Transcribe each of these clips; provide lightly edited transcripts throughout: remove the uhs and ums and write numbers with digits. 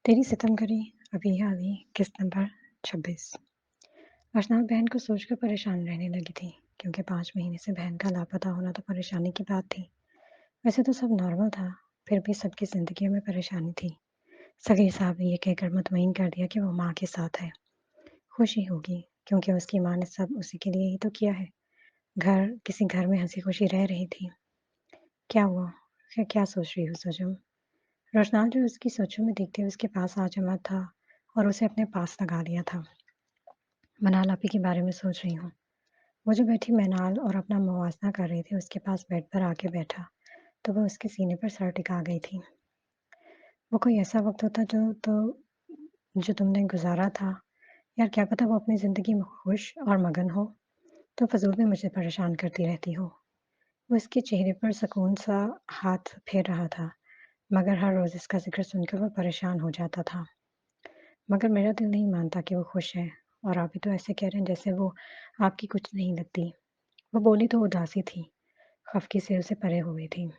तेरी सितमगरी अभी हावी किस्त नंबर 26। अशनात बहन को सोचकर परेशान रहने लगी थी क्योंकि 5 महीने से बहन का लापता होना तो परेशानी की बात थी। वैसे तो सब नॉर्मल था, फिर भी सबकी जिंदगी में परेशानी थी। सगे साहब ने ये कहकर मुतमईन कर दिया कि वो माँ के साथ है, खुशी होगी क्योंकि उसकी माँ ने सब उसी के लिए ही तो किया है। किसी घर में हंसी खुशी रह रही थी। क्या हुआ? क्या सोच रही हो सजम? रोशनाल जो उसकी सोचों में देखते हुए उसके पास आ जमा था और उसे अपने पास लगा लिया था। मनाल आपी के बारे में सोच रही हूँ। वो जो बैठी मैनाल और अपना मुवाजना कर रही थी उसके पास बेड पर आके बैठा तो वह उसके सीने पर सर टिका गई थी। वो कोई ऐसा वक्त होता जो तुमने गुजारा था। यार क्या पता वो अपनी जिंदगी में खुश और मगन हो, तो फजूल में मुझे परेशान करती रहती हो। वो इसके चेहरे पर सुकून सा हाथ फेर रहा था, मगर हर रोज इसका जिक्र सुनकर वो परेशान हो जाता था। मगर मेरा दिल नहीं मानता कि वो खुश है, और आप भी तो ऐसे कह रहे हैं जैसे वो आपकी कुछ नहीं लगती। वो बोली तो उदासी थी, खफकी से उसे परे हुई थी।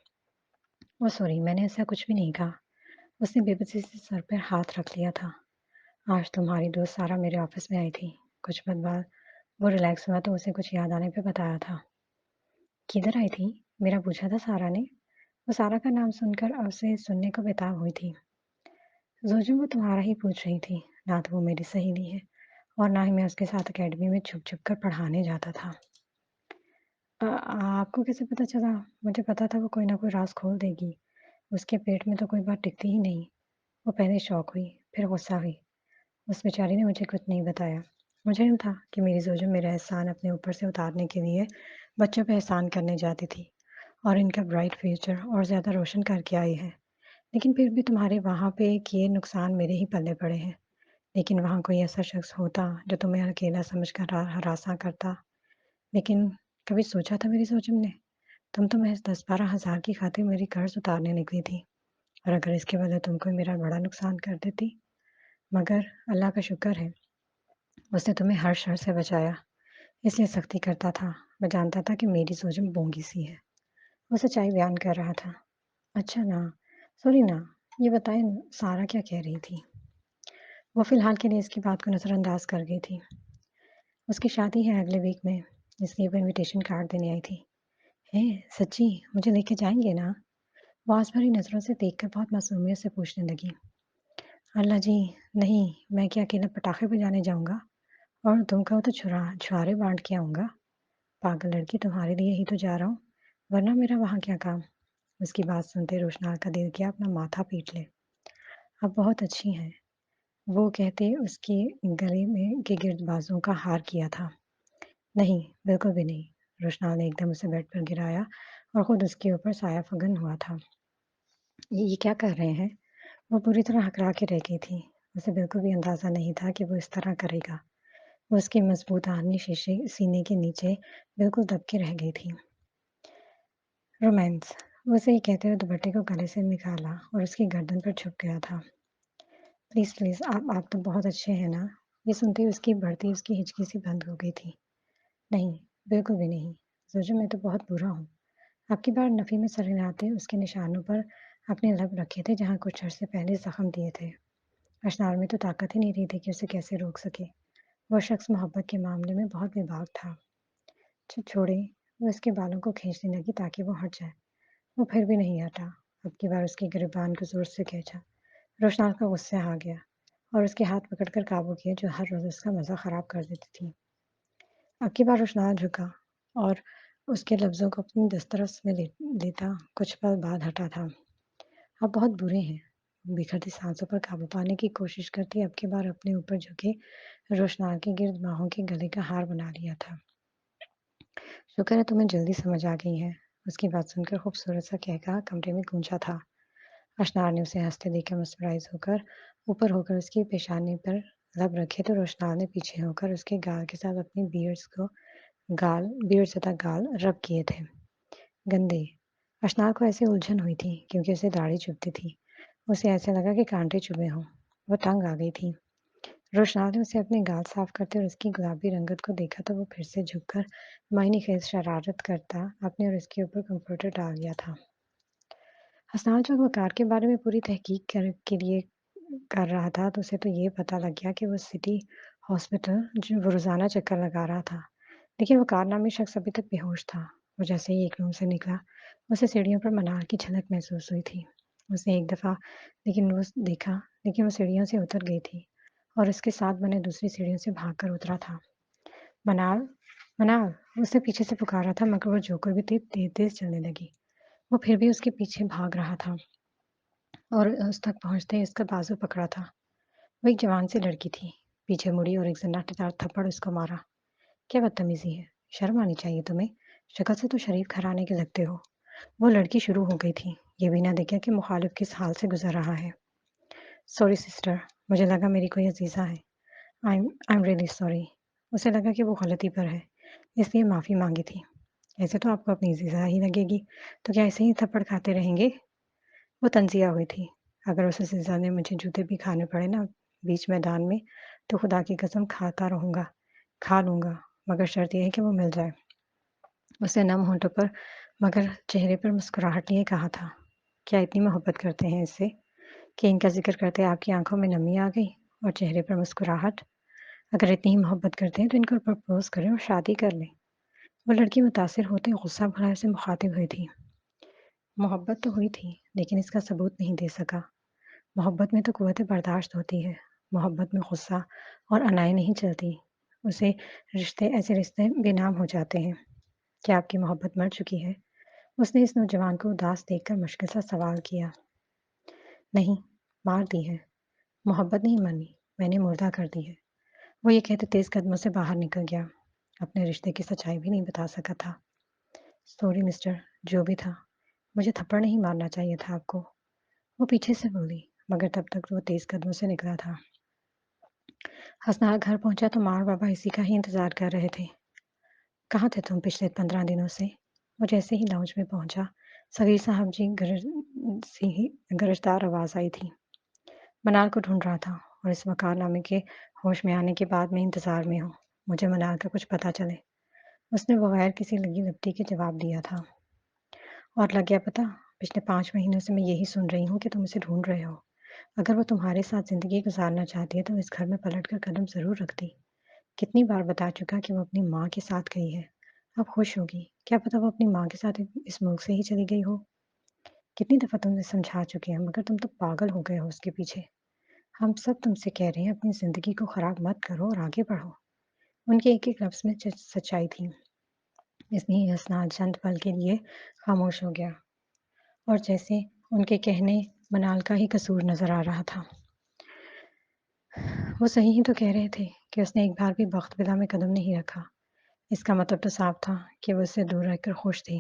वो सॉरी, मैंने ऐसा कुछ भी नहीं कहा। उसने बेबसी से सर पर हाथ रख लिया था। आज तुम्हारी दोस्त सारा मेरे ऑफिस में आई थी। कुछ वक्त बाद वो रिलैक्स हुआ तो उसे कुछ याद आने पे बताया था। किधर आई थी? मेरा पूछा था सारा ने। वो सारा का नाम सुनकर उसे सुनने को बेताब हुई थी। जोजो वो तुम्हारा ही पूछ रही थी। ना तो वो मेरी सहेली है और ना ही मैं उसके साथ एकेडमी में छुप छुप कर पढ़ाने जाता था। आपको कैसे पता चला? मुझे पता था वो कोई ना कोई राज खोल देगी। उसके पेट में तो कोई बात टिकती ही नहीं। वो पहले शौक हुई, फिर गुस्सा हुई। उस बेचारी ने मुझे कुछ नहीं बताया। मुझे नहीं था कि मेरी जोजो मेरा एहसान अपने ऊपर से उतारने के लिए बच्चों पे एहसान करने जाती थी और इनका ब्राइट फ्यूचर और ज़्यादा रोशन करके आई है। लेकिन फिर भी तुम्हारे वहाँ पे किए नुकसान मेरे ही पल्ले पड़े हैं। लेकिन वहाँ कोई ऐसा शख्स होता जो तुम्हें अकेला समझकर हरासा करता। लेकिन कभी सोचा था मेरी सोच में? तुम तो महज 10-12 हज़ार की खातिर मेरी कर्ज उतारने निकली थी, और अगर इसके बदले तुम कोई मेरा बड़ा नुकसान कर देती। मगर अल्लाह का शुक्र है, उसने तुम्हें हर शर से बचाया। इसलिए सख्ती करता था। मैं जानता था कि मेरी सोच में बोंगी सी है। वो सच्चाई बयान कर रहा था। अच्छा ना, सॉरी ना, ये बताएं सारा क्या कह रही थी? वो फिलहाल के लिए इसकी बात को नज़रअंदाज कर गई थी। उसकी शादी है अगले वीक में, इसलिए वो इनविटेशन कार्ड देने आई थी। है? सच्ची? मुझे लेके जाएंगे ना? वो आस भरी नज़रों से देखकर बहुत मासूमियत से पूछने लगी। अल्लाह जी, नहीं। मैं क्या अकेला पटाखे बजाने जाऊंगा? और तुम कहो तो छुआरे बांट के आऊंगा। पागल लड़की, तुम्हारे लिए ही तो जा रहा हूँ, वरना मेरा वहाँ क्या काम? उसकी बात सुनते रोशनाल का दिल किया अपना माथा पीट ले। अब बहुत अच्छी हैं, वो कहते उसके गले में के गिर्द बाजुओं का हार किया था। नहीं, बिल्कुल भी नहीं। रोशनाल ने एकदम उसे बेड पर गिराया और खुद उसके ऊपर साया फगन हुआ था। ये क्या कर रहे हैं? वो पूरी तरह हकरा के रह गई थी। उसे बिल्कुल भी अंदाजा नहीं था कि वो इस तरह करेगा। वो उसके मजबूत आहनी शीशे सीने के नीचे बिल्कुल दब के रह गई थी। रोमांस, वो उसे ये कहते हुए दुपट्टे को गले से निकाला और उसकी गर्दन पर छुप गया था। प्लीज प्लीज, आप तो बहुत अच्छे हैं ना? ये सुनते ही उसकी हिचकी सी बंद हो गई थी। नहीं, बिल्कुल भी नहीं। सोचो, मैं तो बहुत बुरा हूँ। आपकी बार नफ़ी में सरहनाते उसके निशानों पर अपने लब रखे थे जहाँ कुछ अरसे पहले जख्म दिए थे। अशनार में तो ताकत ही नहीं रही थी कि उसे कैसे रोक सके। वो शख्स मोहब्बत के मामले में बहुत बेबाक था। छोड़े। वो उसके बालों को खींचने लगी ताकि वो हट जाए। वो फिर भी नहीं हटा। अब की बार उसकी गिरबान को जोर से खींचा। रोशनाल का गुस्सा आ गया और उसके हाथ पकड़कर काबू किए जो हर रोज उसका मज़ा खराब कर देती थी। अब की बार रोशनाल झुका और उसके लफ्ज़ों को अपनी दस्तरस में लेता कुछ पल बाद हटा था। आप बहुत बुरे हैं। बिखरती सांसों पर काबू पाने की कोशिश करती अब की बार अपने ऊपर झुके रोशनाल के गिर्द बाहों के गले का हार बना लिया था। शुक्र है तुम्हें जल्दी समझ आ गई है। उसकी बात सुनकर खूबसूरत सा कहका कमरे में गूंजा था। अशनार ने उसे हंसते देखकर मुस्कुराइज होकर ऊपर होकर उसकी पेशानी पर लब रखे तो रोशनाल ने पीछे होकर उसके गाल के साथ अपनी बियर्ड तथा गाल रब किए थे। गंदे। अशनार को ऐसे उलझन हुई थी क्योंकि उसे दाढ़ी चुभती थी। उसे ऐसे लगा कि कांटे चुभे हों। वो तंग आ गई थी। रोशनाल ने उसे अपने गाल साफ करते और उसकी गुलाबी रंगत को देखा तो वो फिर से झुककर मायने खेज शरारत करता अपने और उसके ऊपर कंप्यूटर डाल दिया था। हसनाल जो वकार के बारे में पूरी तहकीक के लिए کر رہا تھا تو اسے تو یہ پتہ لگ گیا کہ وہ سٹی ہاسپٹل جو وہ روزانہ چکر لگا رہا تھا، لیکن وہ کارنامی شخص ابھی تک بے ہوش تھا۔ وہ جیسے ہی ایک روم سے نکلا، اسے سیڑھیوں پر منار کی جھلک محسوس ہوئی تھی۔ اس نے ایک دفعہ دیکھا، لیکن وہ سیڑھیوں سے اتر گئی تھی اور اس کے ساتھ بنے دوسری سیڑھیوں سے بھاگ کر اترا تھا۔ منال، منال! وہ اسے پیچھے سے پکار رہا تھا مگر وہ جوکر بھی تیز تیز چلنے لگی۔ وہ پھر بھی اس کے پیچھے بھاگ رہا تھا اور اس تک پہنچتے ہی اس کا بازو پکڑا تھا۔ وہ ایک جوان سی لڑکی تھی، پیچھے مڑی اور ایک زناٹے دار تھپڑ اس کو مارا۔ کیا بدتمیزی ہے، شرم آنی چاہیے تمہیں، شکل سے تو شریف گھرانے کے لگتے ہو۔ وہ لڑکی شروع ہو گئی تھی، یہ بھی نہ دیکھا کہ مخالف کس حال سے گزر رہا ہے۔ سوری سسٹر، مجھے لگا میری کوئی عزیزہ ہے۔ I'm really sorry۔ اسے لگا کہ وہ غلطی پر ہے، اس لیے معافی مانگی تھی۔ ایسے تو آپ کو اپنی عزیزہ ہی لگے گی، تو کیا ایسے ہی تھپڑ کھاتے رہیں گے؟ وہ تنزیہ ہوئی تھی۔ اگر اس عزیزہ نے مجھے جوتے بھی کھانے پڑے نا بیچ میدان میں، تو خدا کی قسم کھاتا رہوں گا، کھا لوں گا، مگر شرط یہ ہے کہ وہ مل جائے۔ اسے نم ہونٹوں پر مگر چہرے پر مسکراہٹ لیے کہا تھا۔ کیا اتنی محبت کرتے ہیں اس سے کہ ان کا ذکر کرتے آپ کی آنکھوں میں نمی آ گئی اور چہرے پر مسکراہٹ؟ اگر اتنی ہی محبت کرتے ہیں تو ان کو پرپوز کریں اور شادی کر لیں۔ وہ لڑکی متاثر ہوتے غصہ بھرا سے مخاطب ہوئی تھی۔ محبت تو ہوئی تھی لیکن اس کا ثبوت نہیں دے سکا۔ محبت میں تو قوت برداشت ہوتی ہے، محبت میں غصہ اور انائی نہیں چلتی۔ ایسے رشتے بے نام ہو جاتے ہیں۔ کیا آپ کی محبت مر چکی ہے؟ اس نے اس نوجوان کو اداس دیکھ کر مشکل سا سوال کیا۔ نہیں، مار دی ہے۔ محبت نہیں مرنی، میں نے مردہ کر دی ہے۔ وہ یہ کہتے تیز قدموں سے باہر نکل گیا۔ اپنے رشتے کی سچائی بھی نہیں بتا سکا تھا۔ سوری مسٹر، جو بھی تھا، مجھے تھپڑ نہیں مارنا چاہیے تھا آپ کو۔ وہ پیچھے سے بولی، مگر تب تک وہ تیز قدموں سے نکلا تھا۔ حسنال گھر پہنچا تو ماں اور بابا اسی کا ہی انتظار کر رہے تھے۔ کہاں تھے تم پچھلے 15 دنوں سے؟ وہ جیسے ہی لاؤنج میں پہنچا، صغیر صاحب جی گرجدار آواز آئی تھی۔ منال کو ڈھونڈ رہا تھا اور اس وقار نامے کے ہوش میں آنے کے بعد میں انتظار میں ہوں، مجھے منال کا کچھ پتہ چلے۔ اس نے بغیر کسی لگی لپٹی کے جواب دیا تھا۔ اور لگ گیا پتہ، پچھلے 5 مہینوں سے میں یہی سن رہی ہوں کہ تم اسے ڈھونڈ رہے ہو۔ اگر وہ تمہارے ساتھ زندگی گزارنا چاہتی ہے تو اس گھر میں پلٹ کر قدم ضرور رکھتی۔ کتنی بار بتا چکا کہ وہ اپنی ماں کے ساتھ گئی ہے، اب خوش ہوگی، کیا پتہ وہ اپنی ماں کے ساتھ اس ملک سے ہی چلی گئی ہو۔ کتنی دفعہ تم نے سمجھا چکے ہیں مگر تم تو پاگل ہو گئے ہو اس کے پیچھے۔ ہم سب تم سے کہہ رہے ہیں اپنی زندگی کو خراب مت کرو اور آگے بڑھو۔ ان کے ایک ایک لفظ میں سچائی تھی، اس لیے حسنا چند پل کے لیے خاموش ہو گیا اور جیسے ان کے کہنے منال کا ہی قصور نظر آ رہا تھا۔ وہ صحیح ہی تو کہہ رہے تھے کہ اس نے ایک بار بھی بخت بلا میں قدم نہیں رکھا۔ اس کا مطلب تو صاف تھا کہ وہ اس سے دور رہ کر خوش تھی۔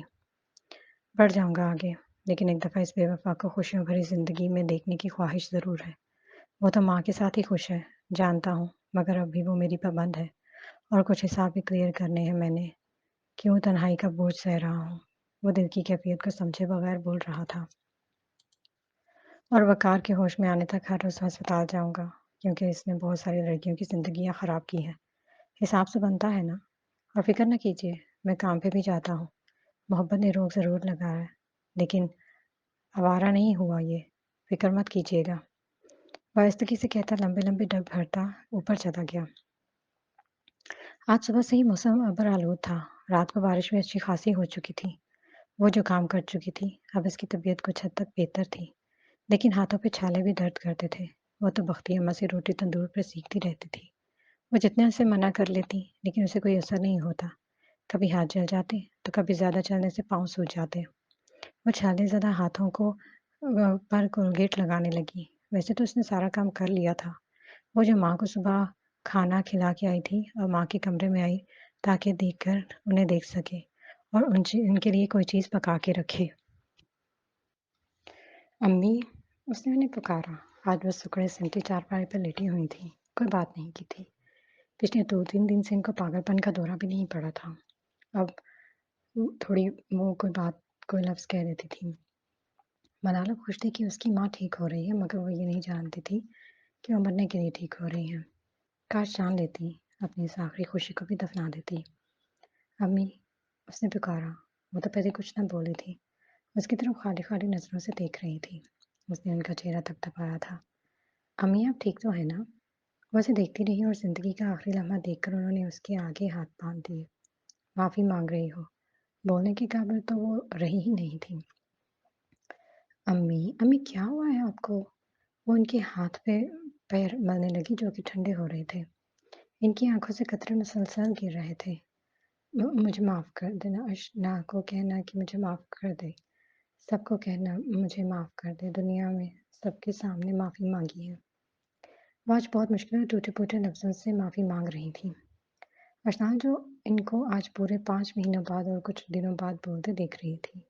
بڑھ جاؤں گا آگے، لیکن ایک دفعہ اس بے وفا کو خوشیوں بھری زندگی میں دیکھنے کی خواہش ضرور ہے۔ وہ تو ماں کے ساتھ ہی خوش ہے، جانتا ہوں، مگر اب بھی وہ میری پابند ہے اور کچھ حساب بھی کلیئر کرنے ہیں میں نے۔ کیوں تنہائی کا بوجھ سہ رہا ہوں؟ وہ دل کی کیفیت کو سمجھے بغیر بول رہا تھا۔ اور وقار کے ہوش میں آنے تک ہر روز ہسپتال جاؤں گا کیونکہ اس نے بہت ساری لڑکیوں کی زندگیاں خراب کی ہیں۔ حساب سے بنتا ہے نا؟ اور فکر نہ کیجیے، میں کام پہ بھی جاتا ہوں۔ محبت نے روک ضرور لگا ہے لیکن آوارہ نہیں ہوا یہ، فکر مت کیجیے گا۔ وائستگی سے کہتا لمبے لمبے ڈگ بھرتا اوپر چلا گیا۔ آج صبح سے ہی موسم ابر آلود تھا، رات کو بارش بھی اچھی خاصی ہو چکی تھی۔ وہ جو کام کر چکی تھی، اب اس کی طبیعت کچھ حد تک بہتر تھی، لیکن ہاتھوں پہ چھالے بھی درد کرتے تھے۔ وہ تو بختی اماں سے روٹی تندور پر سیکھتی رہتی تھی۔ وہ جتنے اسے منع کر لیتی لیکن اسے کوئی اثر نہیں ہوتا، کبھی ہاتھ جل جاتے تو کبھی زیادہ چلنے سے پاؤں سوج جاتے۔ وہ چھالے زدہ ہاتھوں کو پر کولگیٹ لگانے لگی۔ ویسے تو اس نے سارا کام کر لیا تھا۔ وہ جو ماں کو صبح کھانا کھلا کے آئی تھی اور ماں کے کمرے میں آئی تاکہ انہیں دیکھ سکے اور ان کے لیے کوئی چیز پکا کے رکھے۔ امی، اس نے انہیں پکارا۔ آج وہ سکڑے سمٹی چارپائی پر لیٹی ہوئی تھی، کوئی بات نہیں کی تھی۔ پچھلے 2-3 دن سے ان کو پاگل پن کا دورہ بھی نہیں پڑا تھا۔ اب تھوڑی وہ کوئی لفظ کہہ دیتی تھی۔ منالہ خوش تھی کہ اس کی ماں ٹھیک ہو رہی ہے مگر وہ یہ نہیں جانتی تھی کہ وہ مرنے کے لیے ٹھیک ہو رہی ہیں۔ کاش جان لیتی، اپنی اس آخری خوشی کو بھی دفنا دیتی۔ امی، اس نے پکارا۔ وہ تو پہلے کچھ نہ بولی تھی، اس کی طرف خالی خالی نظروں سے دیکھ رہی تھی۔ اس نے ان کا چہرہ تھپتھپایا تھا۔ अम्मी आप ठीक तो हैं ना? वो उसे देखती रही और ज़िंदगी का आखिरी लम्हा देखकर उन्होंने उसके आगे हाथ बाँध दिए। माफ़ी माँग रही हो, बोलने की काबिल तो वो रही ही नहीं थी। अम्मी, अम्मी क्या हुआ है आपको? वो उनके हाथ पे पैर मलने लगी जो कि ठंडे हो रहे थे। इनकी आँखों से कतरे मुसलसल गिर रहे थे। मुझे माफ़ कर देना अशना को कहना कि मुझे माफ़ कर दे। सबको कहना मुझे माफ़ कर दे। दुनिया में सबके सामने माफ़ी माँगी है। वो आज बहुत मुश्किल और टूटे-फूटे लफ्ज़ों से माफ़ी माँग रही थी। अशना जो इनको आज पूरे 5 महीनों बाद और कुछ दिनों बाद बोलते देख रही थी,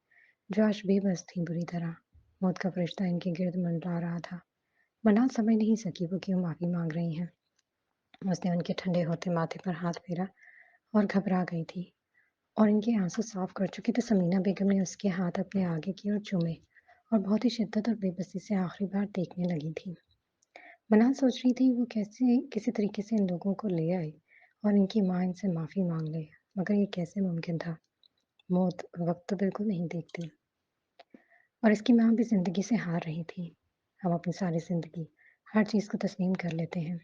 जो आज बेबस थी बुरी तरह। मौत का फरिश्ता इनके गिर्द मंडरा रहा था। मना समझ नहीं सकी वो क्यों माफ़ी माँग रही हैं। उसने उनके ठंडे होते माथे पर हाथ फेरा और घबरा गई थी और इनके आँसू साफ कर चुके थे। समीना बेगम ने उसके हाथ अपने आगे की ओर चूमे और बहुत ही शिद्दत और बेबसी से आखिरी बार देखने लगी थी। मनाल सोच रही थी वो कैसे किसी तरीके से इन लोगों को ले आए और इनकी माँ इनसे माफ़ी माँग ले, मगर ये कैसे मुमकिन था? मौत वक़्त तो बिल्कुल नहीं देखती और इसकी माँ भी ज़िंदगी से हार रही थी। हम अपनी सारी ज़िंदगी हर चीज़ को तस्लीम कर लेते हैं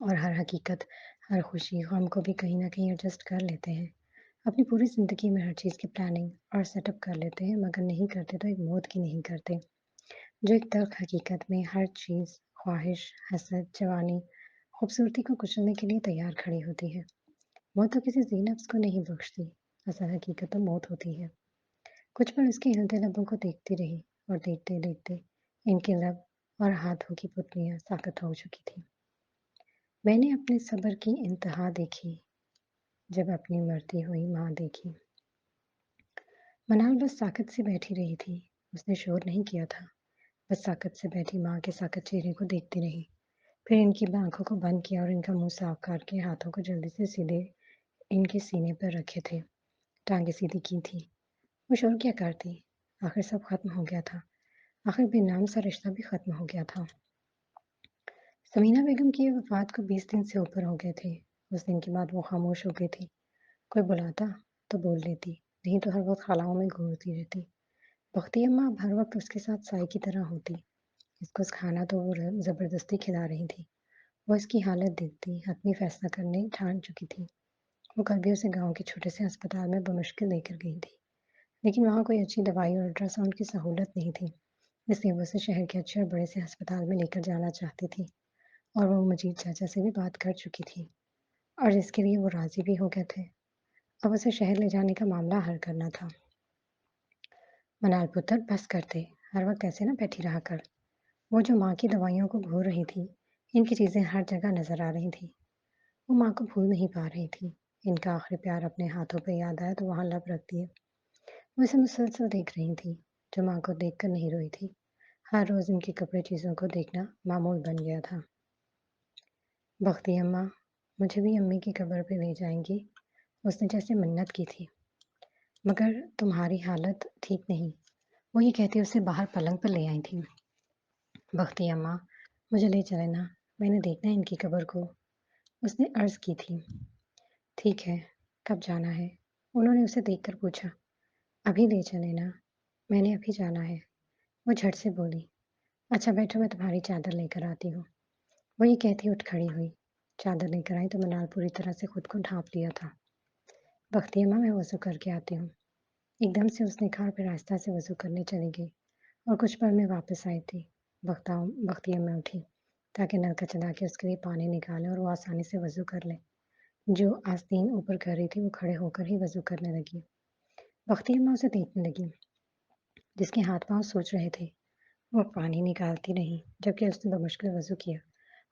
और हर हकीकत, हर खुशी, गम को भी कहीं न कहीं एडजस्ट कर लेते हैं। अपनी पूरी ज़िंदगी में हर चीज़ की प्लानिंग और सेटअप कर लेते हैं, मगर नहीं करते तो एक मौत की नहीं करते, जो एक तल्ख़ हकीकत में हर चीज़, ख़्वाहिश, हसद, जवानी, खूबसूरती को कुचलने के लिए तैयार खड़ी होती है। मौत तो किसी ज़ी-नफ़्स को नहीं बख्शती, असल हकीकत तो मौत होती है। कुछ पल उसके हिलते लबों को देखती रही और देखते-देखते इनके लब और हाथों की पुतलियाँ साक़त हो चुकी थीं। मैंने अपने सब्र की इंतहा देखी, जब अपनी मरती हुई माँ देखी। मनाल बस साक़त से बैठी रही थी, उसने शोर नहीं किया था, बस साक़त से बैठी माँ के साक़त चेहरे को देखती रही। फिर इनकी आँखों को बंद किया और इनका मुँह साफ करके हाथों को जल्दी से सीधे इनके सीने पर रखे थे, टाँगें सीधी की थी। वो शोर क्या करती? आखिर सब खत्म हो गया था, आखिर बेनाम सा रिश्ता भी खत्म हो गया था। समीना बेगम की वफ़ात को 20 दिन से ऊपर हो गए थे। उस दिन के बाद वो खामोश हो गई थी। कोई बुलाता तो बोल लेती, नहीं तो हर वक़्त ख़लाओं में घूरती रहती। बख्ती अम्मा अब हर वक़्त उसके साथ साई की तरह होती। इसको खाना तो वो ज़बरदस्ती खिला रही थी। वो इसकी हालत देखती, हतमी फ़ैसला करने ठान चुकी थी। वो कल भी उसे गाँव के छोटे से अस्पताल में बमुश्किल लेकर गई थी, लेकिन वहाँ कोई अच्छी दवाई और अल्ट्रासाउंड की सहूलत नहीं थी, इसलिए वो उसे शहर के अच्छे और बड़े से अस्पताल में लेकर जाना चाहती थी और वो मजीद चाचा से भी बात कर चुकी थी और जिसके लिए वो राज़ी भी हो गए थे। अब उसे शहर ले जाने का मामला हल करना था। मनाल पुत्र बस कर दे, हर वक़्त ऐसे ना बैठी रहा कर। वो जो माँ की दवाइयों को घूर रही थी, इनकी चीज़ें हर जगह नज़र आ रही थी। वो माँ को भूल नहीं पा रही थी। इनका आखिरी प्यार अपने हाथों पे याद आया तो वहाँ लब रख दिए। वो इसे मुसलसल देख रही थी, जो माँ को देखकर नहीं रोई थी। हर रोज़ इनके कपड़े चीज़ों को देखना मामूल बन गया था। बख्ती अम्मा, मुझे भी अम्मी की कब्र पे ले जाएँगी, उसने जैसे मन्नत की थी। मगर तुम्हारी हालत ठीक नहीं। वो ये कहते उसे बाहर पलंग पर ले आई थी। बख्ती अम्मा, मुझे ले चलें ना, मैंने देखना है इनकी कब्र को, उसने अर्ज़ की थी। ठीक है, कब जाना है? उन्होंने उसे देखकर पूछा। अभी ले चलें ना, मैंने अभी जाना है। वो झट से बोली। अच्छा बैठो मैं तुम्हारी चादर लेकर आती हूँ। वो ये कहती उठ खड़ी हुई। चादर लेकर आई तो मनाल पूरी तरह से खुद को ढाँप लिया था। बख्ती अम्मा मैं वज़ू करके आती हूँ। एकदम से उसने कहा और फिर आहिस्ता से वज़ू करने चली गई और कुछ पल में वापस आई थी। बख्ती अम्मा उठी ताकि नलका चला के उसके लिए पानी निकालें और वो आसानी से वज़ू कर ले। जो आस्तीन ऊपर कर रही थी वो खड़े होकर ही वज़ू करने लगी। बख्ती अम्मा उसे देखने लगी, जिसके हाथ-पाँव सूज रहे थे। वो पानी निकालती रही, जबकि उसने बमुश्किल वज़ू किया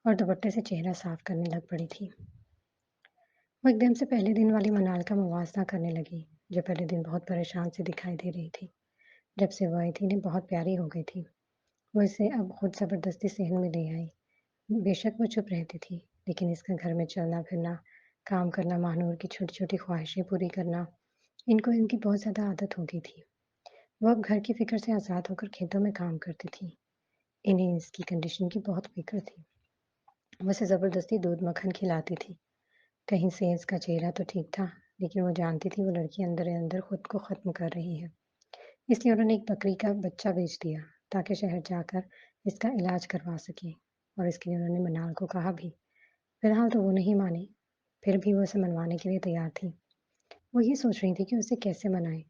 और दुपट्टे से चेहरा साफ करने लग पड़ी थी। वो एकदम से पहले दिन वाली मनाल का मुवाज़ना करने लगी, जो पहले दिन बहुत परेशान सी दिखाई दे रही थी। जब से वो आई थी ना बहुत प्यारी हो गई थी। वो इसे अब खुद ज़बरदस्ती सहन में ले आई। बेशक वो चुप रहती थी, लेकिन इसका घर में चलना-फिरना, काम करना, महानूर की छोटी-छोटी ख्वाहिशें पूरी करना, इनको इनकी बहुत ज़्यादा आदत हो गई थी। वो अब घर की फ़िक्र से आज़ाद होकर खेतों में काम करती थी। इन्हें इसकी कंडीशन की बहुत फ़िक्र थी। वो उसे ज़बरदस्ती दूध मक्खन खिलाती थी। कहीं से इसका चेहरा तो ठीक था, लेकिन वो जानती थी वो लड़की अंदर ही अंदर खुद को ख़त्म कर रही है। इसलिए उन्होंने एक बकरी का बच्चा बेच दिया, ताकि शहर जाकर इसका इलाज करवा सकें। और इसके लिए उन्होंने मनाल को कहा भी। फिलहाल तो वो नहीं मानी, फिर भी वो उसे मनवाने के लिए तैयार थी। वो ये सोच रही थी कि उसे कैसे मनाएँ,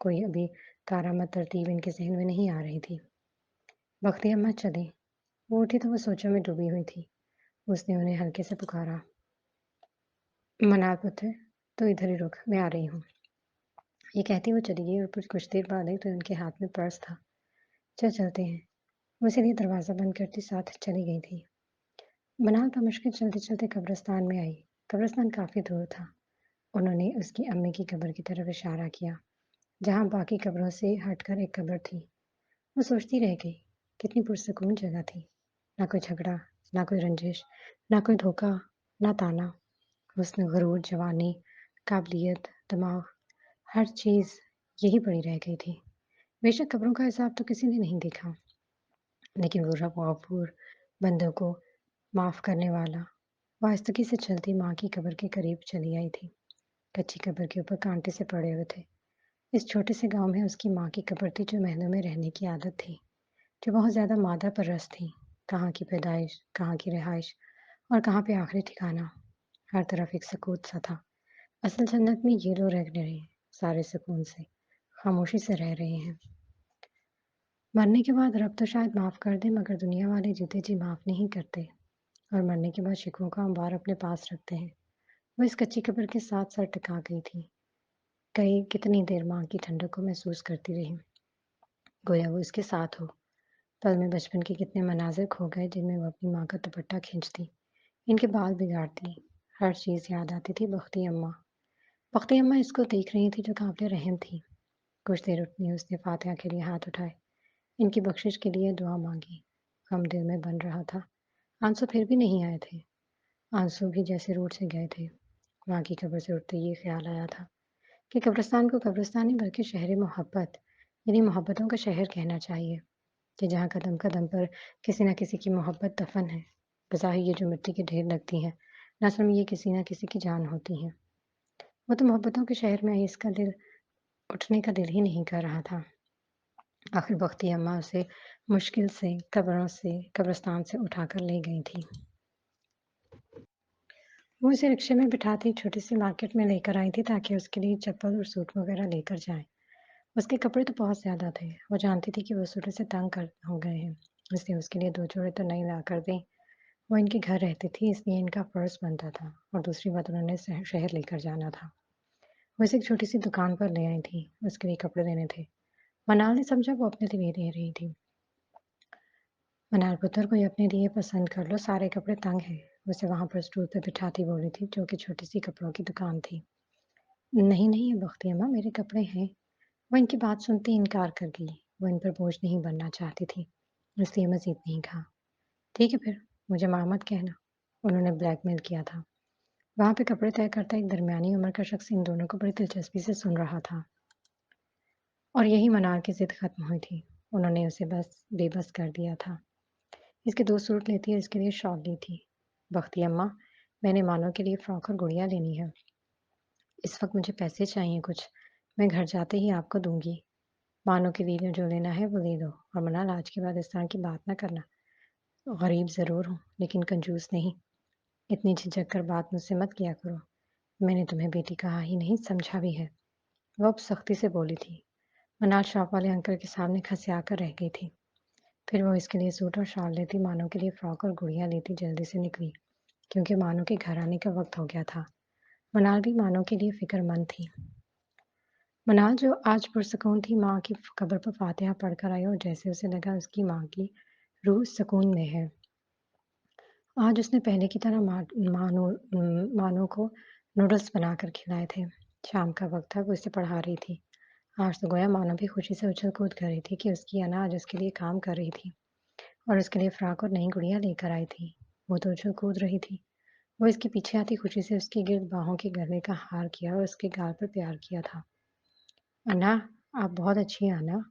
कोई अभी कारामद तरतीब इनके ज़हन में नहीं आ रही थी। बख्ती अम्मा चलीं, वो उठी तो वो सोचों में डूबी हुई थी। उसने उन्हें हल्के से पुकारा, मनाल पुत्र, तो इधर ही रुक, मैं आ रही हूँ। ये कहती वो चली गई और फिर कुछ देर बाद आई तो उनके हाथ में पर्स था। चल चलते हैं। वो इसीलिए दरवाज़ा बंद करती साथ चली गई थी। मनाल बमुश्किल चलते-चलते कब्रिस्तान में आई। कब्रिस्तान काफ़ी दूर था। उन्होंने उसकी अम्मी की कब्र की तरफ इशारा किया, जहाँ बाकी कब्रों से हटकर एक कब्र थी। वो सोचती रह गई, कितनी पुरसुकून जगह थी। ना कोई झगड़ा, ना कोई रंजिश, ना कोई धोखा, ना ताना। हुस्न, गुरूर, जवानी, काबिलियत, दिमाग, हर चीज़ यही पड़ी रह गई थी। बेशक कब्रों का हिसाब तो किसी ने नहीं देखा, लेकिन वो रब गफूर, बंदों को माफ़ करने वाला, वो आहिस्तगी से चलती माँ की कब्र के करीब चली आई थी। कच्ची कब्र के ऊपर कांटे से पड़े हुए थे। इस छोटे से गाँव में उसकी माँ की कब्र थी जो महलों में रहने की आदत थी, जो बहुत ज़्यादा मादा परस्त थी। कहाँ की पैदाइश, कहाँ की रिहाइश और कहाँ पे आखिरी ठिकाना। हर तरफ एक सकूत सा था। असल जन्नत में ये लोग रह रहे हैं, सारे सुकून से, खामोशी से रह रहे हैं। मरने के बाद रब तो शायद माफ़ कर दे मगर दुनिया वाले जीते जी माफ़ नहीं करते और मरने के बाद शिकवों का अंबार अपने पास रखते हैं। वो इस कच्ची कब्र के साथ सर टिका गई थी। कई कितनी देर माँ की ठंडक को महसूस करती रही, गोया वो इसके साथ हो। पल में बचपन के कितने मनाज़िर खो गए जिनमें वो अपनी माँ का दुपट्टा खींचती, इनके बाल बिगाड़ती। हर चीज़ याद आती थी बख्ती अम्मा। बख्ती अम्मा इसको देख रही थी जो काबिल रहम थी। कुछ देर उठनी उसने फातिहा के लिए हाथ उठाए, इनकी बख्शिश के लिए दुआ मांगी। गम दिल में बन रहा था। आंसू फिर भी नहीं आए थे। आंसू भी जैसे रूठ से गए थे। माँ की कब्र से उठते ये ख्याल आया था कि कब्रिस्तान को कब्रिस्तान नहीं बल्कि शहर मोहब्बत यानी मोहब्बतों का शहर कहना चाहिए, कि जहाँ कदम कदम पर किसी न किसी की मोहब्बत दफन है। बज़ाहिर ये जो मिट्टी के ढेर लगती हैं, न असल में ये किसी न किसी की जान होती हैं। वो तो मोहब्बतों के शहर में आई, इसका दिल उठने का दिल ही नहीं कर रहा था। आखिर बख्ती अम्मा उसे मुश्किल से कब्रिस्तान से उठाकर ले गई थी। वो उसे रिक्शे में बिठाती छोटी-सी मार्केट में लेकर आई थी ताकि उसके लिए चप्पल और सूट वगैरह लेकर जाए। उसके कपड़े तो बहुत ज़्यादा थे। वो जानती थी कि वो सूट उसे तंग कर हो गए हैं, इसलिए उसके लिए 2 जोड़े तो नए लाकर दें। वो इनके घर रहती थी इसलिए इनका फ़र्ज़ बनता था और दूसरी बात उन्होंने शहर लेकर जाना था। वो इसे एक छोटी-सी दुकान पर ले आई थी, उसके लिए कपड़े लेने थे। मनाल ने समझा वो अपने लिए ले रही थी। मनाल पुत्र कोई अपने लिए पसंद कर लो, सारे कपड़े तंग हैं। उसे वहाँ पर स्टूल पे बिठाती बोली थी, जो कि छोटी-सी कपड़ों की दुकान थी। नहीं, नहीं बख्ती अम्मा मेरे कपड़े हैं। वो इनकी बात सुनते ही इनकार कर गई। वो इन पर बोझ नहीं बनना चाहती थी, इसलिए मज़ीद नहीं कहा। ठीक है फिर, मुझे माँ मत कहना। उन्होंने ब्लैकमेल किया था। वहाँ पे कपड़े तय करता एक दरमियानी उम्र का शख्स इन दोनों को बड़ी दिलचस्पी से सुन रहा था और यही मनाल की ज़िद खत्म हुई थी। उन्होंने उसे बस बेबस कर दिया था। इसके 2 सूट लेती और इसके लिए शॉल ली थी। बख्ती अम्मा, मैंने मानो के लिए फ्रॉक और गुड़िया लेनी है। इस वक़्त मुझे पैसे चाहिए कुछ। मैं घर जाते ही आपको दूँगी। मानो के लिए जो लेना है वो ले लो और मनाल आज के बाद इस तरह की बात ना करना। गरीब ज़रूर हूँ, लेकिन कंजूस नहीं। इतनी झिझक कर बात मुझसे मत किया करो। मैंने तुम्हें बेटी कहा ही नहीं, समझा भी है। वो अब सख्ती से बोली थी। मनाल शॉप वाले अंकल के सामने खसिया कर रह गई थी। फिर वो इसके लिए सूट और शॉल लेती, मानो के लिए फ्रॉक और गुड़िया लेती जल्दी से निकली, क्योंकि मानो के घर आने का वक़्त हो गया था। मनाल भी मानो के लिए फ़िक्रमंद थी। मनाल जो आज पुरसुकून थी, माँ की कब्र पर फ़ातिहा पढ़कर आई और जैसे उसे लगा उसकी माँ की रूह सुकून में है। आज उसने पहले की तरह मानो को नूडल्स बनाकर खिलाए थे। शाम का वक़्त था, वो उसे पढ़ा रही थी। आज तो गोया मानो भी खुशी से उछल-कूद कर रही थी कि उसकी अना आज उसके लिए काम कर रही थी और उसके लिए फ्रॉक और नई गुड़िया लेकर आई थी। वो तो उछल-कूद रही थी। वो इसके पीछे आती खुशी से उसके गिर्द बाहों के गले का हार किया और उसके गाल पर प्यार किया था। "अन्ना, आप बहुत अच्छी हैं अन्ना।"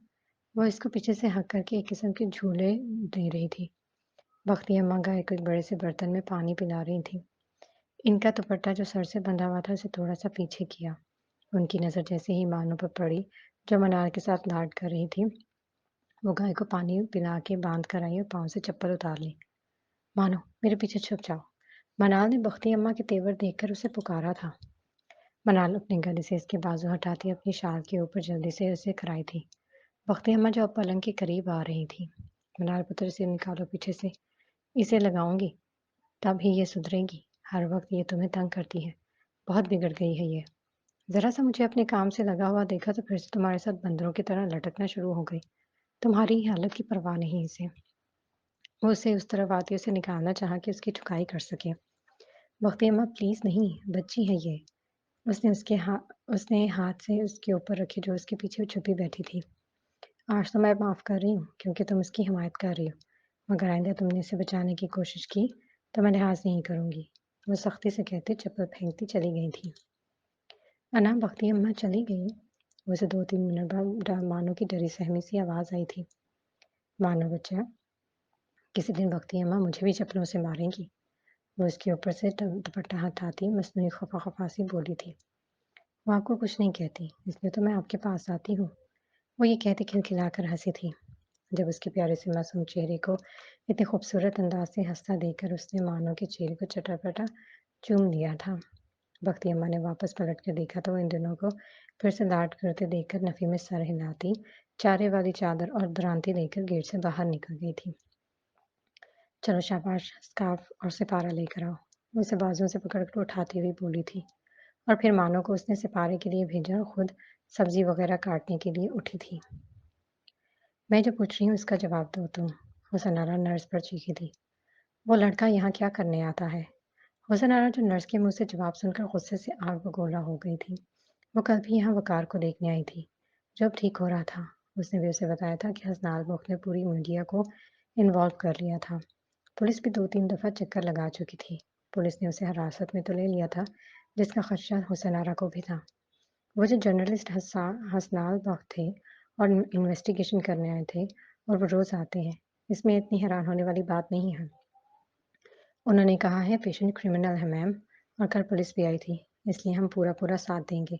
वो इसको पीछे से हग करके एक किस्म के झूले दे रही थी। बख्ती अम्मा गाय को एक बड़े से बर्तन में पानी पिला रही थी। इनका दुपट्टा जो सर से बंधा हुआ था उसे थोड़ा-सा पीछे किया। उनकी नज़र जैसे ही मानो पर पड़ी, जो मनार के साथ लाड कर रही थी, वो गाय को पानी पिला के बाँध कर आई और पाँव से चप्पल उतार ली। मानो मेरे पीछे छुप जाओ। मनाल ने बख्ती अम्मा के तेवर देखकर उसे पुकारा था। मनाल अपने गले से इसके बाजू हटाती अपनी शाल के ऊपर जल्दी से उसे कराई थी। बख्ती अम्मा जो अब पलंग के करीब आ रही थी। मनाल पुत्र से निकालो पीछे से। इसे लगाऊंगी तब ही ये सुधरेगी। हर वक्त ये तुम्हें तंग करती है। बहुत बिगड़ गई है ये। जरा सा मुझे अपने काम से लगा हुआ देखा तो फिर से तुम्हारे साथ बंदरों की तरह लटकना शुरू हो गई। तुम्हारी हालत की परवाह नहीं इसे। वो उसे उस तरफ आती उसे निकालना चाहा कि उसकी ठुकाई कर सके। बख्ती अम्मा प्लीज नहीं, बच्ची है ये। उसने हाथ से उसके ऊपर रखी जो उसके पीछे छुपी बैठी थी। आज तो मैं माफ कर रही हूँ क्योंकि तुम उसकी हिमायत कर रही हो, मगर आइंदा तुमने इसे बचाने की कोशिश की तो मैं लिहाज नहीं करूंगी। वो सख्ती से कहते चप्पल फेंकती चली गई थी। अना बख्ती अम्मा चली गई। उसे 2-3 मिनट बाद मानो की डरी सहमी सी आवाज आई थी। मानो बच्चा, किसी दिन बख्ती अम्मा मुझे भी चप्पलों से मारेंगी। वो उसके ऊपर से दुपट्टा हटाती मसनूई खफा खफा सी बोली थी। वो आपको कुछ नहीं कहती, इसलिए तो मैं आपके पास आती हूँ। वो ये कहते खिलखिलाकर हंसी थी। जब उसके प्यारे से मासूम चेहरे को इतने खूबसूरत अंदाज से हंसता देखकर उसने मानो के चेहरे को चटापटा चूम लिया था। बख्ती अम्मा ने वापस पलट कर देखा तो वो इन दोनों को फिर से लाड करते देखकर नफी में सर हिलाती, चारे वाली चादर और दरांती लेकर गेट से बाहर निकल गई थी। चलो शाबाश, स्कार्फ और सिपारा लेकर आओ। वो उसे बाजुओं से पकड़कर उठाती हुई बोली थी और फिर मानो को उसने सिपारे के लिए भेजा और खुद सब्जी वगैरह काटने के लिए उठी थी। मैं जो पूछ रही हूँ उसका जवाब दो तुम। हुसन आरा नर्स पर चीखी थी। वो लड़का यहाँ क्या करने आता है? हुसन आरा जो नर्स के मुंह से जवाब सुनकर गुस्से से आग बगोला हो गई थी। वो कल भी यहाँ वकार को देखने आई थी जो अब ठीक हो रहा था। उसने भी उसे बताया था कि हसनाल मुख ने पूरी मीडिया को इन्वॉल्व कर लिया था। पुलिस भी 2-3 दफा चक्कर लगा चुकी थी। पुलिस ने उसे हिरासत में तो ले लिया था जिसका खदशा हुसन आरा को भी था। वो जो जर्नलिस्ट हसनाल बख्त थे और इन्वेस्टिगेशन करने आए थे और वो रोज आते हैं, इसमें इतनी हैरान होने वाली बात नहीं है। उन्होंने कहा है पेशेंट क्रिमिनल है मैम, और कल पुलिस भी आई थी, इसलिए हम पूरा पूरा साथ देंगे।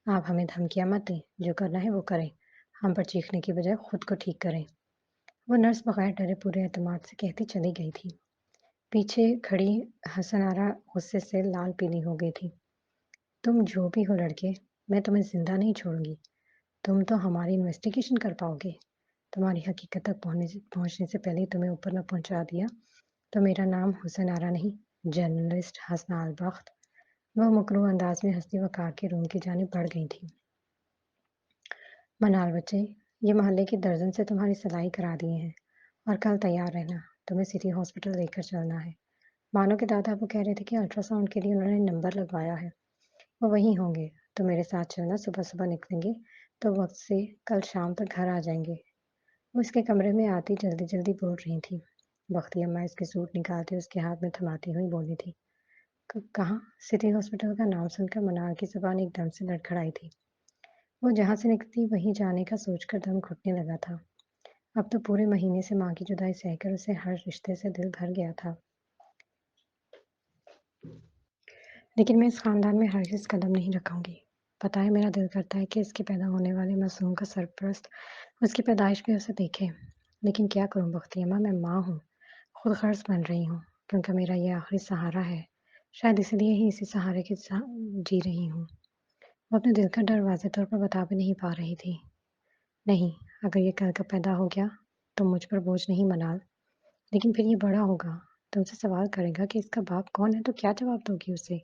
आप हमें धमकियां मत दें, जो करना है वो करें। हम पर चीखने की बजाय खुद को ठीक करें। वो नर्स बगैर डरे पूरे एतमाद से कहती चली गई थी। पीछे खड़ी हसन आरा गुस्से से लाल पीली हो गई थी। तुम जो भी हो लड़के, मैं तुम्हें जिंदा नहीं छोड़ूंगी। तुम तो हमारी इन्वेस्टिगेशन कर पाओगे। तुम्हारी हकीकत तक पहुंचने से पहले ही तुम्हें ऊपर न पहुंचा दिया तो मेरा नाम हुसन आरा नहीं, जर्नलिस्ट हसनाल बख्त। वह मकरू अंदाज में हंसती वकार के रूम की जानिब बढ़ गई थी। मनाल बच्चे, ये मोहल्ले की दर्जन से तुम्हारी सलाई करा दिए हैं और कल तैयार रहना, तुम्हें सिटी हॉस्पिटल लेकर चलना है। मानो के दादा वो कह रहे थे कि अल्ट्रासाउंड के लिए उन्होंने नंबर लगवाया है, वो वहीं होंगे। तो मेरे साथ चलना, सुबह सुबह निकलेंगे तो वक्त से कल शाम तक घर आ जाएंगे। वो उसके कमरे में आती जल्दी जल्दी बोल रही थी। बख्ती अम्मा इसके सूट निकालती उसके हाथ में थमाती हुई बोली थी। कहाँ? सिटी हॉस्पिटल का नाम सुनकर मनार की जुबान एकदम से लड़खड़ाई थी। वो जहाँ से निकली वहीं जाने का सोचकर दम घुटने लगा था। अब तो पूरे महीने से माँ की जुदाई सहकर उसे हर रिश्ते से दिल भर गया था। लेकिन मैं इस खानदान में हरगिज़ कदम नहीं रखूंगी। पता है मेरा दिल करता है कि इसके पैदा होने वाले मासूम का सरपरस्त उसकी पैदाइश पे उसे देखे। लेकिन क्या करूं बख्ती अम्मा, मैं माँ हूँ, खुद गर्ज बन रही हूँ, क्योंकि मेरा ये आखिरी सहारा है। शायद इसलिए ही इसी सहारे के साथ जी रही हूँ। वो अपने दिल का डर वाज़ेह तौर पर बता भी नहीं पा रही थी। नहीं, अगर ये कल का पैदा हो गया तो मुझ पर बोझ नहीं मनाल। लेकिन फिर ये बड़ा होगा, तुमसे सवाल करेगा कि इसका बाप कौन है, तो क्या जवाब दोगी उसे?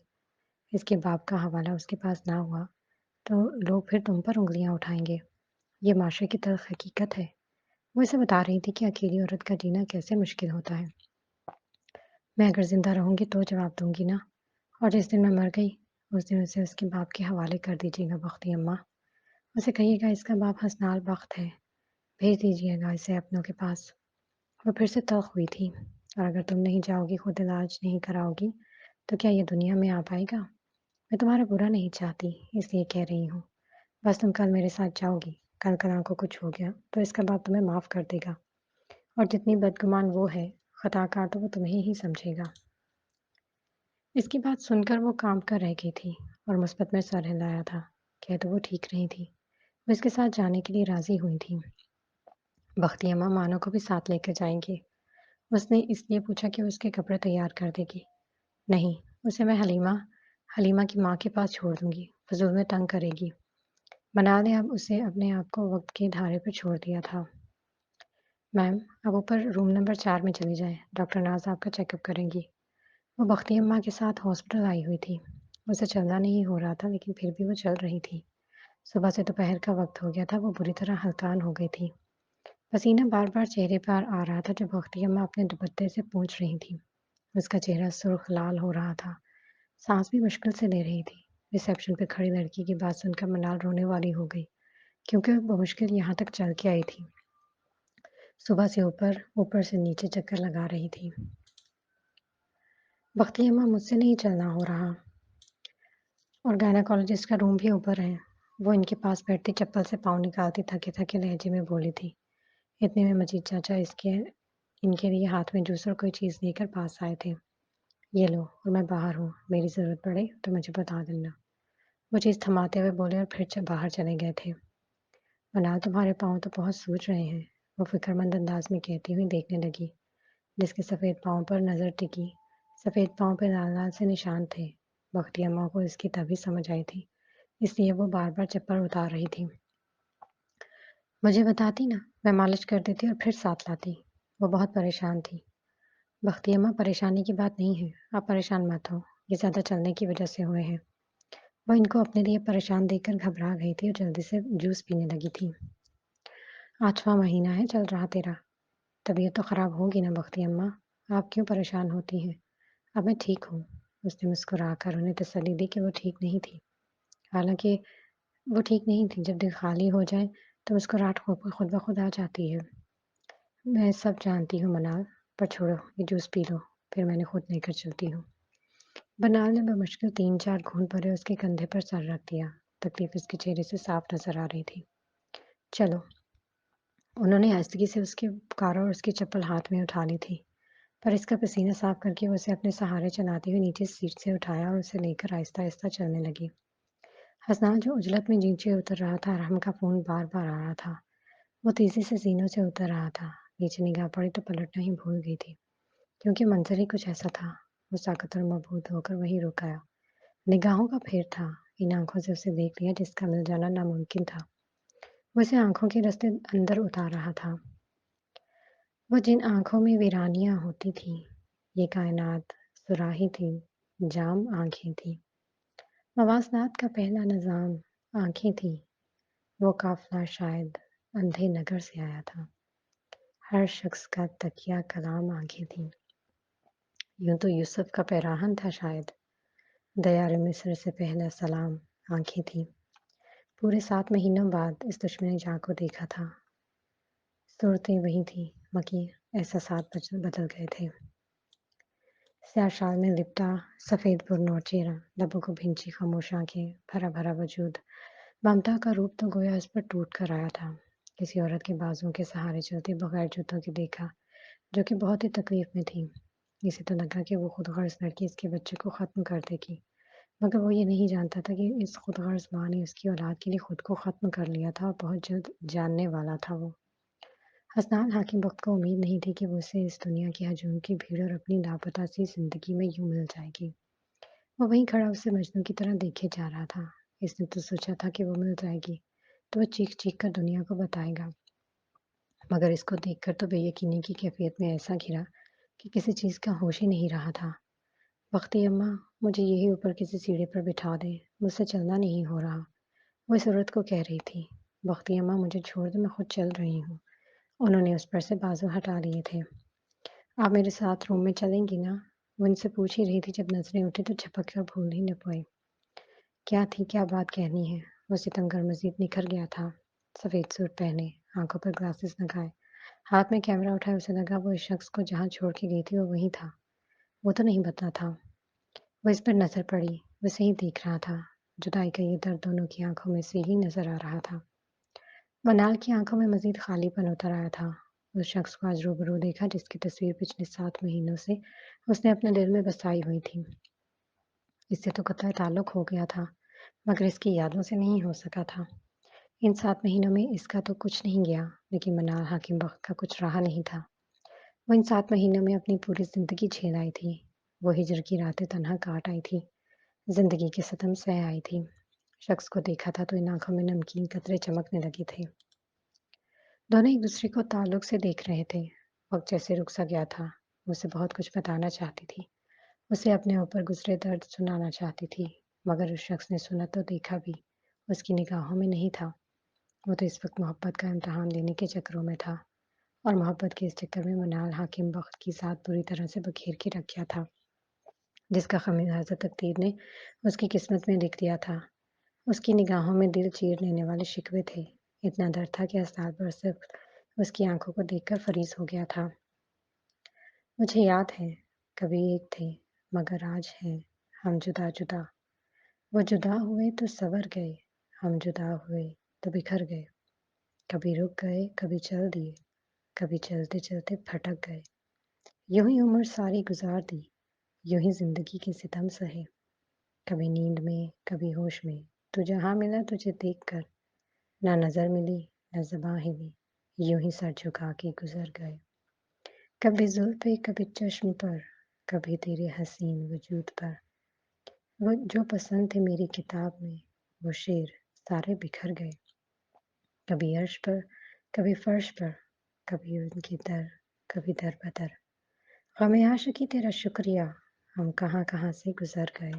इसके बाप का हवाला उसके पास ना हुआ तो लोग फिर तुम पर उंगलियां उठाएंगे। ये माशरे की तल्ख हकीकत है। वो इसे बता रही थी कि अकेली औरत का जीना कैसे मुश्किल होता है। मैं अगर जिंदा रहूंगी तो जवाब दूंगी ना, और जिस दिन मैं मर गई उस दिन उसे उसके बाप के हवाले कर दीजिएगा बख्ती अम्मा। उसे कहिएगा इसका बाप हसनाल बख्त है, भेज दीजिएगा इसे अपनों के पास। वो फिर से तल्ख हुई थी। और अगर तुम नहीं जाओगी, खुद इलाज नहीं कराओगी, तो क्या ये दुनिया में आ पाएगा? मैं तुम्हारा बुरा नहीं चाहती, इसलिए कह रही हूँ। बस तुम कल मेरे साथ जाओगी। कल कल को कुछ हो गया तो इसका बाप तुम्हें माफ कर देगा, और जितनी बदगुमान वो है, खताकार तो वो तुम्हें ही समझेगा। इसकी बात सुनकर वो काम कर रह गई थी और मुस्बत में सर हिलाया था। कह तो वो ठीक रही थी। वो इसके साथ जाने के लिए राजी हुई थी। बख्ती अम्मा मानो को भी साथ लेकर जाएंगी। اس نے اس لیے پوچھا کہ وہ اس کے کپڑے تیار کر دے گی۔ نہیں، اسے میں حلیمہ کی ماں کے پاس چھوڑ دوں گی، فضول میں تنگ کرے گی۔ منال نے اب اسے اپنے آپ کو وقت کے دھارے پر چھوڑ دیا تھا۔ میم، اب اوپر روم نمبر 4 میں چلی جائیں، ڈاکٹر ناز آپ کا چیک اپ کریں گی۔ وہ بختی اماں کے ساتھ ہاسپٹل آئی ہوئی تھی۔ اسے چلنا نہیں ہو رہا تھا لیکن پھر بھی وہ چل رہی تھی۔ صبح سے دوپہر کا وقت ہو گیا تھا، وہ بری طرح ہلکان ہو گئی تھی۔ پسینہ بار بار چہرے پر آ رہا تھا جو بختی اماں اپنے دوپٹے سے پونچھ رہی تھی۔ اس کا چہرہ سرخ لال ہو رہا تھا، سانس بھی مشکل سے لے رہی تھی۔ ریسیپشن پہ کھڑی لڑکی کی بات سن کر منال رونے والی ہو گئی کیونکہ وہ بمشکل یہاں تک چل کے آئی تھی۔ صبح سے اوپر سے نیچے چکر لگا رہی تھی۔ بختی اماں، مجھ سے نہیں چلنا ہو رہا، اور گائناکالوجسٹ کا روم بھی اوپر ہے۔ وہ ان کے پاس بیٹھتی چپل سے پاؤں نکالتی تھکے تھکے لہجے میں بولی تھی۔ اتنے میں مجید چاچا ان کے لیے ہاتھ میں جوس اور کوئی چیز لے کر پاس آئے تھے۔ یہ لو، اور میں باہر ہوں، میری ضرورت پڑے تو مجھے بتا دینا، وہ چیز تھماتے ہوئے بولے اور پھر باہر چلے گئے تھے۔ منال، تمہارے پاؤں تو بہت سوج رہے ہیں، وہ فکر مند انداز میں کہتی ہوئی دیکھنے لگی جس کے سفید پاؤں پر نظر ٹکی۔ سفید پاؤں پہ لال لال سے نشان تھے۔ بختی اماں کو اس کی تبھی سمجھ آئی تھی، اس لیے وہ بار بار چپل اتار رہی تھی۔ مجھے بتاتی نا، میں مالش کر دیتی اور پھر ساتھ لاتی۔ وہ بہت پریشان تھی۔ بختی اماں، پریشانی کی بات نہیں ہے، آپ پریشان مت ہو، یہ زیادہ چلنے کی وجہ سے ہوئے ہیں۔ وہ ان کو اپنے لیے پریشان دیکھ کر گھبرا گئی تھی اور جلدی سے جوس پینے لگی تھی۔ 8واں مہینہ ہے چل رہا تیرا، طبیعت تو خراب ہوگی نا بختی اماں، آپ کیوں پریشان ہوتی ہیں؟ اب میں ٹھیک ہوں، اس نے مسکرا کر انہیں تسلی دی کہ وہ ٹھیک نہیں تھی۔ حالانکہ وہ ٹھیک نہیں تھی، جب دل خالی ہو جائے تو مسکراہٹ خود بخود آ جاتی ہے۔ میں سب جانتی ہوں منال، پر چھوڑو، یہ جوس پی لو، پھر میں نے خود لے کر چلتی ہوں۔ منال نے بمشکل 3-4 گھونٹ بھرے اس کے کندھے پر سر رکھ دیا۔ تکلیف اس کے چہرے سے صاف نظر آ رہی تھی۔ چلو، انہوں نے آہستگی سے اس کے پکارا اور اس کی چپل ہاتھ میں اٹھا لی تھی، پر اس کا پسینہ صاف کر کے وہ اسے اپنے سہارے چلاتی ہوئی نیچے سیٹ سے اٹھایا اور اسے لے کر آہستہ آہستہ چلنے لگی۔ حسنال، جو عجلت میں نیچے اتر رہا تھا، رحم کا فون بار بار آ رہا تھا۔ وہ تیزی سے زینوں سے اتر رہا تھا۔ نیچے نگاہ پڑی تو پلٹنا ہی بھول گئی تھی کیونکہ منظر ہی کچھ ایسا تھا۔ وہ ساکت اور مبہوت ہو کر وہیں رک آیا۔ نگاہوں کا پھیر تھا، ان آنکھوں سے اسے دیکھ لیا جس کا مل جانا ناممکن تھا۔ وہ اسے آنکھوں کے رستے اندر اتار رہا تھا، وہ جن آنکھوں میں ویرانیاں ہوتی تھیں، یہ کائنات صراحی تھی، جام آنکھیں تھیں، مواصلات کا پہلا نظام آنکھیں تھیں، وہ قافلہ شاید اندھے نگر سے آیا تھا، ہر شخص کا تکیہ کلام آنکھیں تھیں، یوں تو یوسف کا پیراہن تھا شاید، دیار مصر سے پہلا سلام آنکھیں تھیں۔ پورے 7 مہینوں بعد اس دشمن جاں کو دیکھا تھا۔ صورتیں وہی تھیں مگر احساسات بدل گئے تھے۔ سیاہ شال میں لپٹا سفید پرنور چہرہ، لبوں کو بھینچی خاموش آنکھیں، بھرا بھرا وجود، ممتا کا روپ تو گویا اس پر ٹوٹ کر آیا تھا۔ کسی عورت کے بازوؤں کے سہارے چلتے بغیر جوتوں کے دیکھا جو کہ بہت ہی تکلیف میں تھی۔ اسے تو لگا کہ وہ خود غرض لڑکی اس کے بچے کو ختم کر دے گی، مگر وہ یہ نہیں جانتا تھا کہ اس خود غرض ماں نے اس کی اولاد کے لیے خود کو ختم کر لیا تھا اور بہت جلد جاننے والا تھا وہ۔ حسنال حاکم بخت کو امید نہیں تھی کہ وہ اسے اس دنیا کی ہجوم کی بھیڑ اور اپنی لاپتہ سی زندگی میں یوں مل جائے گی۔ وہ وہیں کھڑا اسے مجنوں کی طرح دیکھے جا رہا تھا۔ اس نے تو سوچا تھا کہ وہ مل جائے گی تو وہ چیخ چیخ کر دنیا کو بتائے گا، مگر اس کو دیکھ کر تو بے یقینی کی کیفیت میں ایسا گھرا کہ کسی چیز کا ہوش ہی نہیں رہا تھا۔ بختی اماں، مجھے یہی اوپر کسی سیڑھی پر بٹھا دے، مجھ سے چلنا نہیں ہو رہا، وہ اس عورت کو کہہ رہی تھی۔ بختی اماں، مجھے چھوڑ دو، میں خود چل رہی ہوں۔ انہوں نے اس پر سے بازو ہٹا لیے تھے۔ آپ میرے ساتھ روم میں چلیں گی نا؟ وہ ان سے پوچھ ہی رہی تھی جب نظریں اٹھی تو جھپک کر بھول ہی نہ پائے کیا تھی، کیا بات کہنی ہے۔ وہ ستمگر مزید نکھر گیا تھا، سفید سوٹ پہنے، آنکھوں پر گلاسز لگائے، ہاتھ میں کیمرہ اٹھائے۔ اسے لگا وہ اس شخص کو جہاں چھوڑ کے گئی تھی وہ وہیں تھا، وہ تو نہیں بتا تھا۔ وہ اس پر نظر پڑی، وہ اسے ہی دیکھ رہا تھا، جدائی کا یہ درد دونوں کی آنکھوں میں سے ہی نظر آ رہا تھا۔ منال کی آنکھوں میں مزید خالی پن اتر آیا تھا۔ اس شخص کو آج روبرو دیکھا جس کی تصویر پچھلے 7 مہینوں سے اس نے اپنے دل میں بسائی ہوئی تھی۔ اس سے تو قطع تعلق ہو گیا تھا مگر اس کی یادوں سے نہیں ہو سکا تھا۔ ان 7 مہینوں میں اس کا تو کچھ نہیں گیا لیکن منال حاکم بخت کا کچھ رہا نہیں تھا۔ وہ ان 7 مہینوں میں اپنی پوری زندگی جھیل آئی تھی۔ وہ ہجر کی راتیں تنہا کاٹ آئی تھی، زندگی کے ستم سہ آئی تھی۔ شخص کو دیکھا تھا تو ان آنکھوں میں نمکین قطرے چمکنے لگے تھے۔ دونوں ایک دوسرے کو تعلق سے دیکھ رہے تھے۔ وقت جیسے رک سا گیا تھا۔ وہ اسے بہت کچھ بتانا چاہتی تھی۔ اسے اپنے اوپر گزرے درد سنانا چاہتی تھی، مگر اس شخص نے سنا تو دیکھا بھی، اس کی نگاہوں میں نہیں تھا۔ وہ تو اس وقت محبت کا امتحان لینے کے چکروں میں تھا، اور محبت کے اس چکر میں منال حاکم وقت کی ساتھ بری طرح سے بکھیر کے رکھا تھا، جس کا خمیازہ تقدیر نے اس کی قسمت میں لکھ دیا تھا۔ اس کی نگاہوں میں دل چیر لینے والے شکوے تھے۔ اتنا درد تھا کہ اسرار پر صرف اس کی آنکھوں کو دیکھ کر فریز ہو گیا تھا۔ مجھے یاد ہے، کبھی ایک تھے، مگر آج ہیں ہم جدا جدا۔ وہ جدا ہوئے تو سنور گئے، ہم جدا ہوئے تو بکھر گئے۔ کبھی رک گئے، کبھی چل دیے، کبھی چلتے چلتے پھٹک گئے۔ یوں ہی عمر ساری گزار دی، یوں ہی زندگی کے ستم سہے۔ کبھی نیند میں، کبھی ہوش میں، تو جہاں ملا تجھے دیکھ کر، نہ نظر ملی، نہ زباں ہلی، یوں ہی سر جھکا کے گزر گئے۔ کبھی زلفیں، کبھی چشم پر، کبھی تیرے حسین وجود پر۔ وہ جو پسند تھے میری کتاب میں، وہ شعر سارے بکھر گئے۔ کبھی عرش پر، کبھی فرش پر، کبھی ان کے در، کبھی در بدر۔ غم عاشقی تیرا شکریہ، ہم کہاں کہاں سے گزر گئے۔